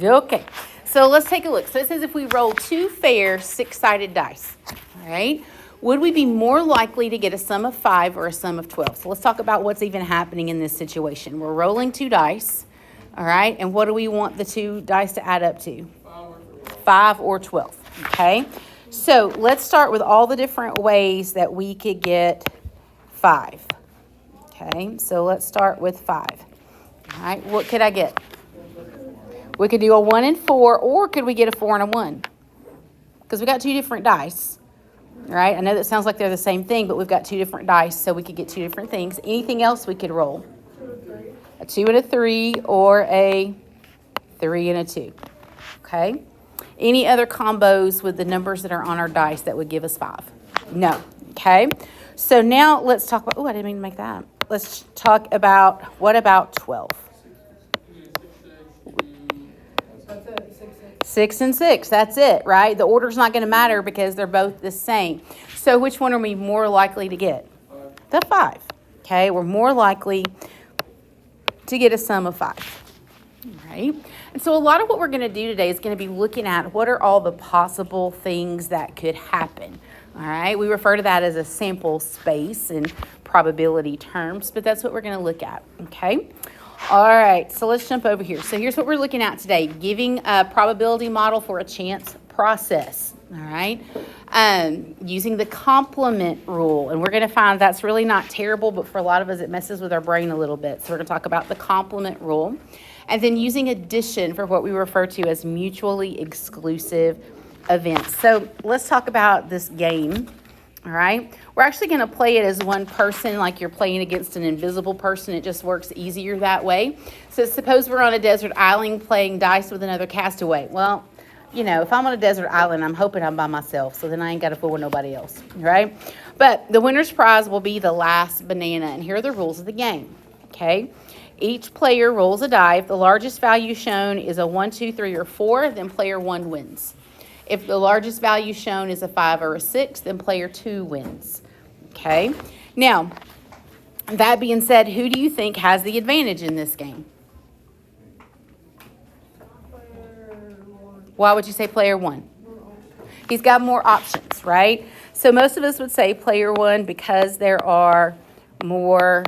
Okay, so let's take a look. So it says if we roll two fair six-sided dice, all right, would we be more likely to get a sum of 5 or a sum of 12? So let's talk about what's even happening in this situation. We're rolling two dice, all right, and what do we want the two dice to add up to? 5 or 12, okay? So let's start with all the different ways that we could get 5, okay? So let's start with 5, all right? What could I get? We could do a 1 and 4, or could we get a 4 and a 1? Because we got two different dice, right? I know that sounds like they're the same thing, but we've got two different dice, so we could get two different things. Anything else we could roll? A 2 and a 3, or a 3 and a 2, okay? Any other combos with the numbers that are on our dice that would give us 5? No, okay? So now let's talk about, oh, I didn't mean to make that. Let's talk about, what about 12? 6 and 6, that's it, right? The order's not going to matter because they're both the same. So which one are we more likely to get? The 5, okay? We're more likely to get a sum of 5, right? And so a lot of what we're going to do today is going to be looking at what are all the possible things that could happen, all right? We refer to that as a sample space in probability terms, but that's what we're going to look at, okay? All right, so let's jump over here. So here's what we're looking at today, giving a probability model for a chance process, all right? Using the complement rule, and we're going to find that's really not terrible, but for a lot of us it messes with our brain a little bit. So we're going to talk about the complement rule, and then using addition for what we refer to as mutually exclusive events. So let's talk about this game. All right, we're actually going to play it as one person, like you're playing against an invisible person. It just works easier that way. So suppose we're on a desert island playing dice with another castaway. Well, you know, if I'm on a desert island, I'm hoping I'm by myself, so then I ain't got to fool with nobody else, right? But the winner's prize will be the last banana, and here are the rules of the game, okay? Each player rolls a die. If the largest value shown is a 1, 2, 3, or 4, then player 1 wins. If the largest value shown is a 5 or a 6, then player 2 wins. Okay? Now, that being said, who do you think has the advantage in this game? Why would you say player 1? He's got more options, right? So most of us would say player 1 because there are more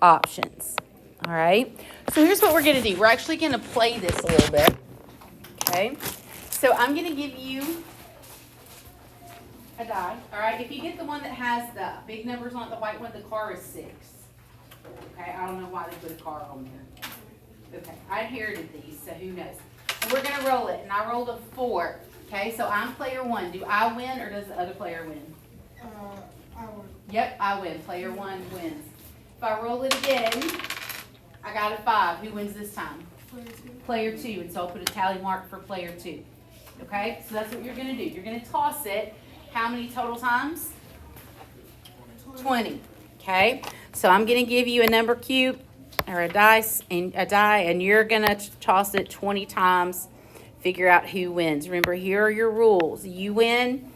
options. All right? So here's what we're going to do. We're actually going to play this a little bit. Okay? So I'm going to give you a die, all right? If you get the one that has the big numbers on it, the white one, the car is 6. Okay, I don't know why they put a car on there. Okay, I inherited these, so who knows? And we're going to roll it, and I rolled a 4. Okay, so I'm player 1. Do I win, or does the other player win? I win. Yep, I win. Player 1 wins. If I roll it again, I got a 5. Who wins this time? Player 2, and so I'll put a tally mark for player 2. Okay, so that's what you're going to do. You're going to toss it. How many total times? 20. Okay, so I'm going to give you a number cube or a dice and a die, and you're going to toss it 20 times. Figure out who wins. Remember, here are your rules. You win.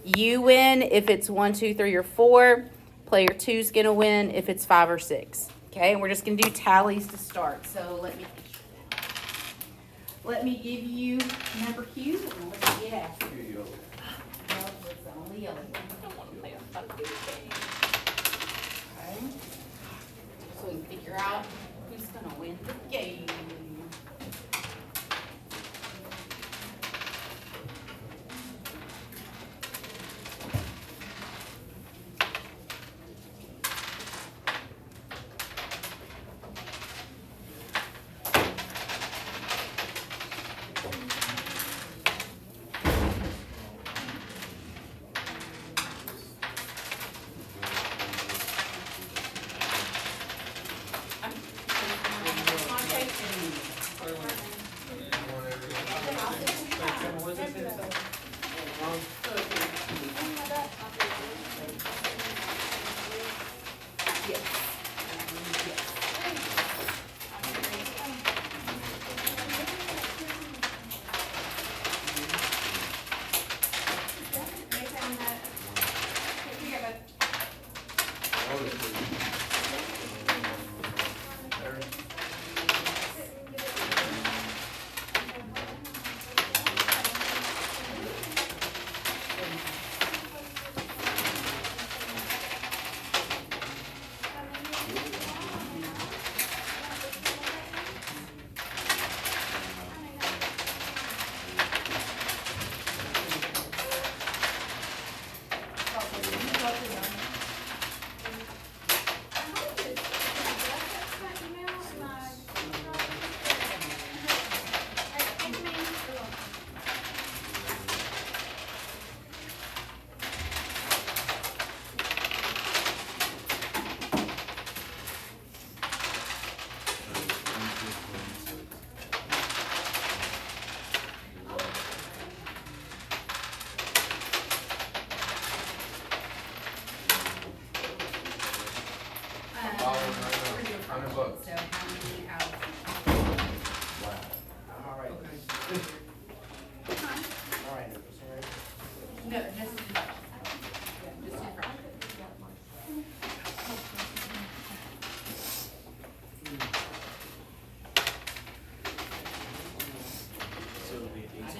You win if it's 1, 2, 3, or 4. Player 2 is going to win if it's 5 or 6. Okay, and we're just going to do tallies to start. So let me give you number cube, and let's get after it. No, it's only yellow. I don't want to play a fun game. Okay, so we can figure out who's going to win the game.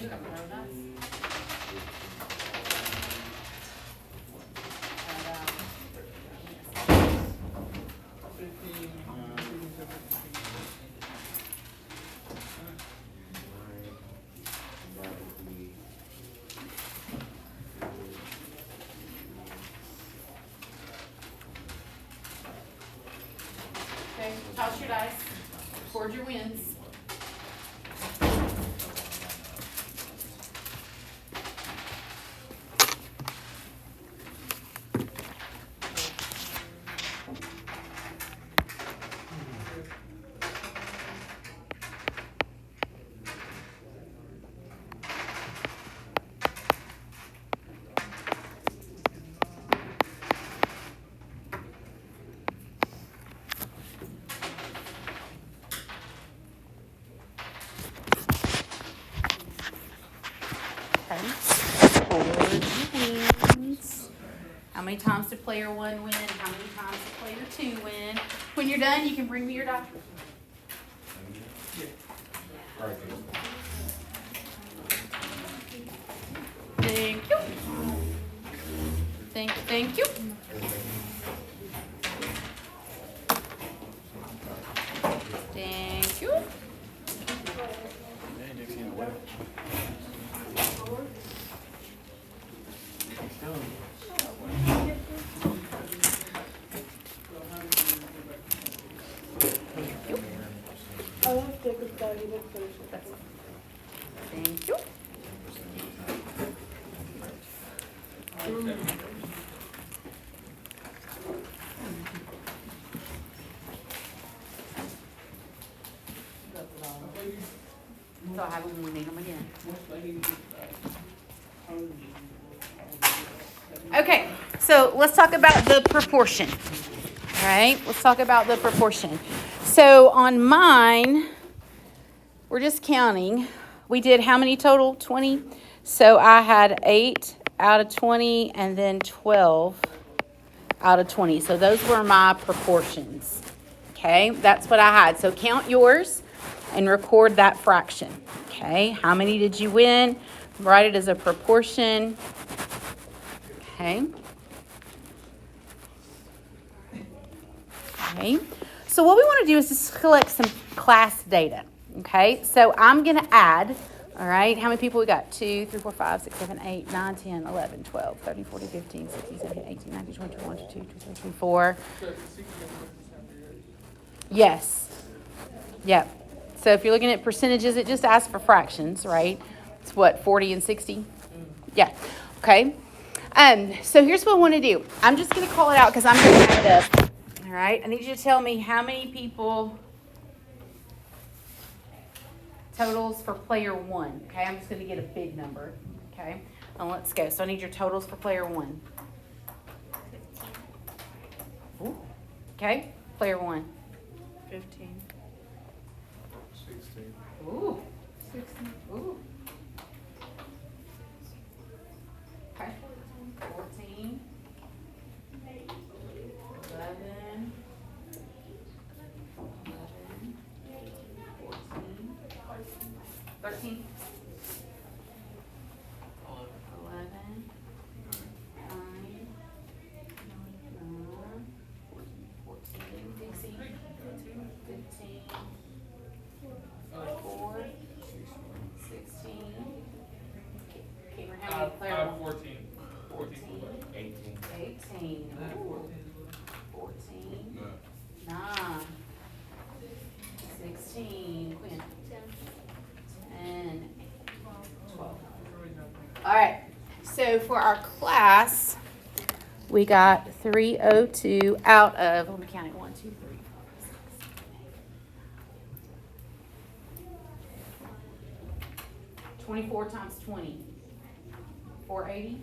Okay, toss your dice. Record your wins. Okay. Record your wins. How many times did player 1 win? How many times did player 2 win? When you're done, you can bring me your die. Thank you. Thank you. Thank you. I want to take a study with first. Thank you. So I have them when we need them again. Okay, so let's talk about the proportion. All right, let's talk about the proportion. So on mine, we're just counting. We did how many total? 20. So I had 8 out of 20 and then 12 out of 20. So those were my proportions. Okay, that's what I had. So count yours and record that fraction. Okay, how many did you win? Write it as a proportion. Okay. Okay. So what we want to do is just collect some class data. Okay. So I'm going to add, all right, how many people we got? 2, 3, 4, 5, 6, 7, 8, 9, 10, 11, 12, 13, 14, 15, 16, 17, 18, 19, 20, 21, 22, 23, 24. Yes. Yep. So if you're looking at percentages, it just asks for fractions, right? It's what, 40 and 60? Yeah. Okay. So here's what I want to do. I'm just going to call it out because I'm going to add it up. All right. I need you to tell me how many people totals for player 1. Okay. I'm just going to get a big number. Okay. And let's go. So I need your totals for player 1. 15. Ooh. Okay. Player 1. 15. 16. Ooh. 16. Ooh. Okay. 14. 11. 14. 13. 11. 9. 14. 16. 15. 4. 16. Cameron, how many player? 14. 14. 18. 18. Ooh. 14. 9. 16. Quinn. 10. 12. All right. So for our class, we got 302 out of, let me count it, 1, 2, 3, 4, 5, 6, 7, 8. 24 times 20. 480.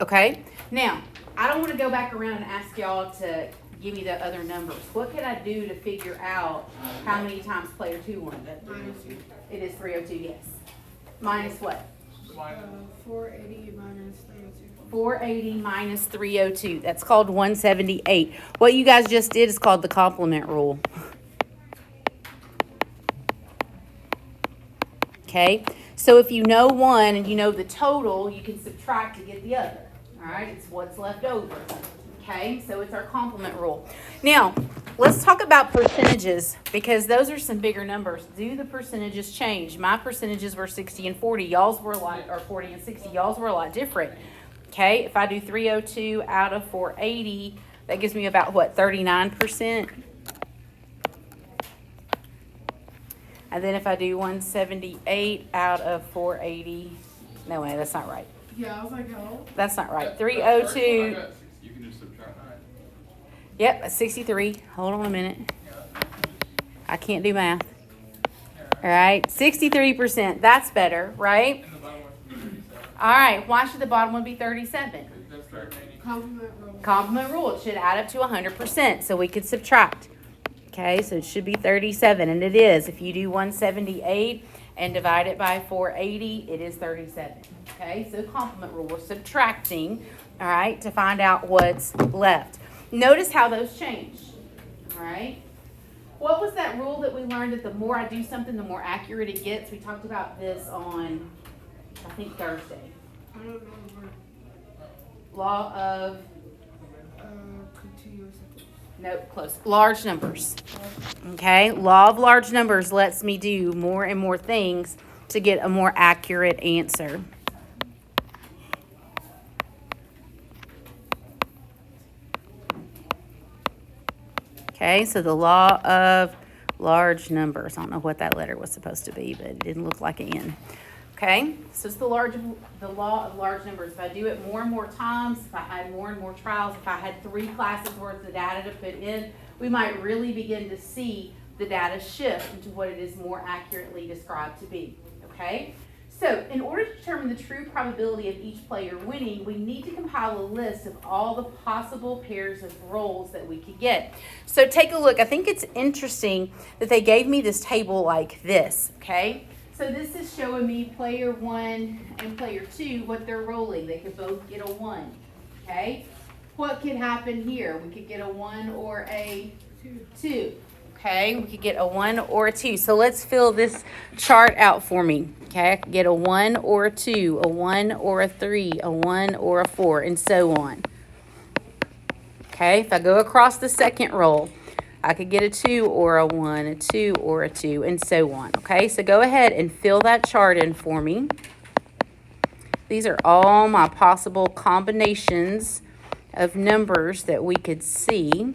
Okay. Now, I don't want to go back around and ask y'all to give me the other numbers. What could I do to figure out how many times player 2 won? It is 302, yes. Minus what? 480 minus 302. 480 minus 302. That's called 178. What you guys just did is called the complement rule. okay? So if you know one and you know the total, you can subtract to get the other, all right? It's what's left over, okay? So it's our complement rule. Now, let's talk about percentages because those are some bigger numbers. Do the percentages change? My percentages were 60 and 40. Y'all's were a lot, or 40 and 60. Y'all's were a lot different, okay? If I do 302 out of 480, that gives me about, what, 39%? And then if I do 178 out of 480, no way, that's not right. Yeah, I was like, oh. That's not right. I 302, got 60. You can just subtract. yep, that's 63. Hold on a minute. I can't do math. All right, 63%. That's better, right? And the bottom one should be 37. All right, why should the bottom one be 37? That's the remaining. Complement rule. Complement rule, it should add up to 100%, so we could subtract. Okay, so it should be 37, and it is. If you do 178 and divide it by 480, it is 37. Okay, so complement rule, we're subtracting, all right, to find out what's left. Notice how those change, all right? What was that rule that we learned that the more I do something, the more accurate it gets? We talked about this on, I think, Thursday. I don't know. Law of, Continuous. nope, close, large numbers. Okay, law of large numbers lets me do more and more things to get a more accurate answer. Okay, so the law of large numbers. I don't know what that letter was supposed to be, but it didn't look like an N. Okay, so it's the law of large numbers. If I do it more and more times, if I had more and more trials, if I had 3 classes worth of data to put in, we might really begin to see the data shift into what it is more accurately described to be. Okay, so in order to determine the true probability of each player winning, we need to compile a list of all the possible pairs of rolls that we could get. So take a look. I think it's interesting that they gave me this table like this. Okay. So this is showing me player 1 and player 2, what they're rolling. They could both get a 1, okay? What could happen here? We could get a 1 or a 2, okay? We could get a 1 or a 2. So let's fill this chart out for me, okay? I could get a 1 or a 2, a 1 or a 3, a 1 or a 4, and so on. Okay, if I go across the second roll, I could get a 2 or a 1, a 2 or a 2, and so on. Okay, so go ahead and fill that chart in for me. These are all my possible combinations of numbers that we could see.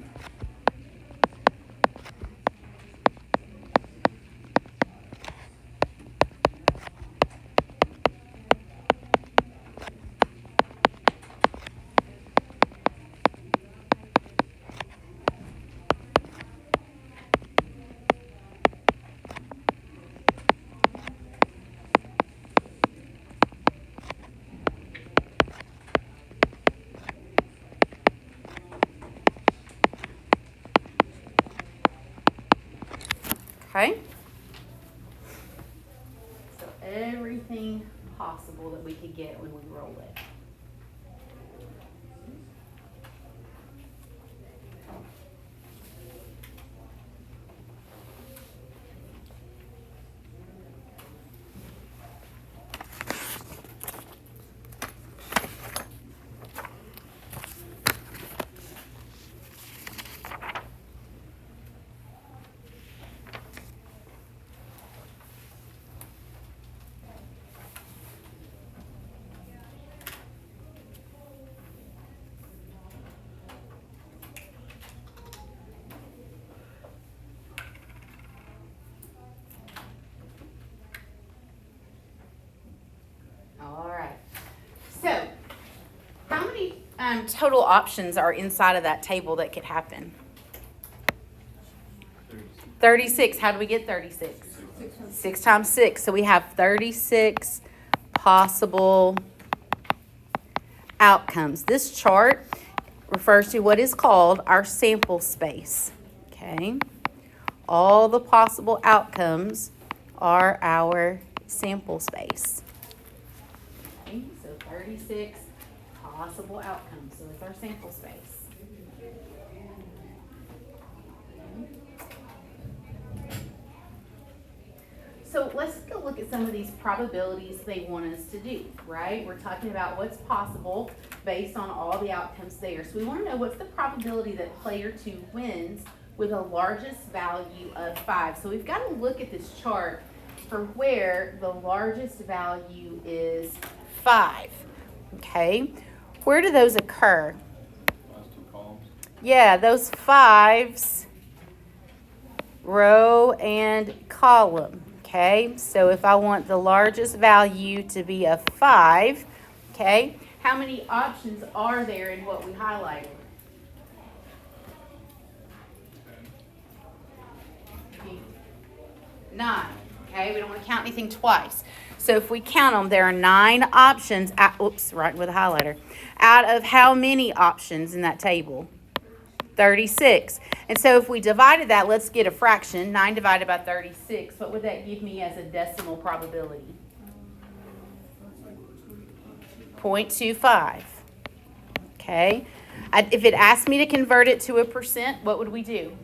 Okay, so everything possible that we could get when we roll it. All right. So, how many total options are inside of that table that could happen? 36. How do we get 36? 6 times 6. So we have 36 possible outcomes. This chart refers to what is called our sample space. Okay. All the possible outcomes are our sample space. Okay, so 36 possible outcomes. So it's our sample space. So let's go look at at some of these probabilities they want us to do, right? We're talking about what's possible based on all the outcomes there. So we want to know what's the probability that player 2 wins with a largest value of 5. So we've got to look at this chart for where the largest value is 5. Okay, where do those occur? Last two columns. Yeah, those 5s, row and column. Okay, so if I want the largest value to be a 5, okay, how many options are there in what we highlighted? 9. Okay, we don't want to count anything twice. So if we count them, there are 9 options. Oops, right with a highlighter. Out of how many options in that table? 36. And so if we divided that, let's get a fraction. 9 divided by 36. What would that give me as a decimal probability? 0.25. Okay. If it asked me to convert it to a percent, what would we do?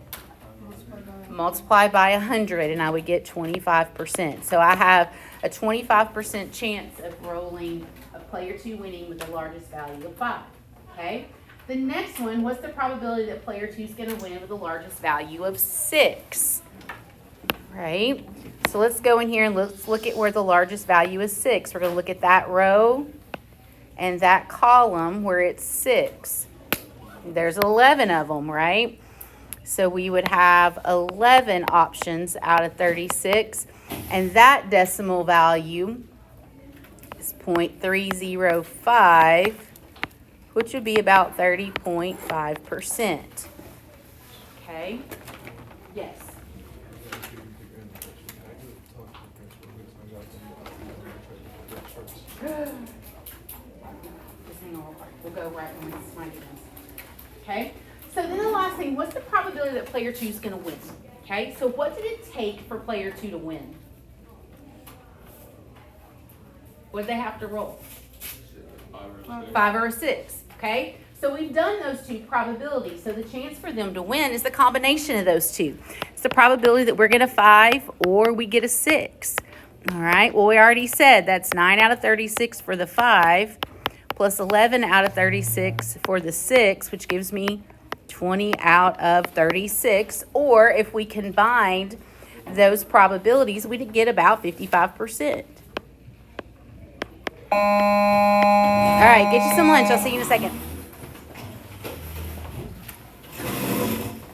Multiply by 100, and I would get 25%. So I have a 25% chance of rolling a player 2 winning with the largest value of 5. Okay. The next one, what's the probability that player 2 is going to win with the largest value of 6? Right? So let's go in here and let's look at where the largest value is 6. We're going to look at that row and that column where it's 6. There's 11 of them, right? So we would have 11 options out of 36. And that decimal value is 0.305. Which would be about 30.5%. Okay? Yes. Just hang on real quick. We'll go right when it's my turn. Okay? So then the last thing, what's the probability that player 2 is going to win? Okay? So what did it take for player 2 to win? What did they have to roll? 5 or a 6. Okay, so we've done those two probabilities. So the chance for them to win is the combination of those two. It's the probability that we're going to 5 or we get a 6. All right, well, we already said that's 9 out of 36 for the 5 plus 11 out of 36 for the 6, which gives me 20 out of 36. Or if we combined those probabilities, we'd get about 55%. All right, get you some lunch. I'll see you in a second.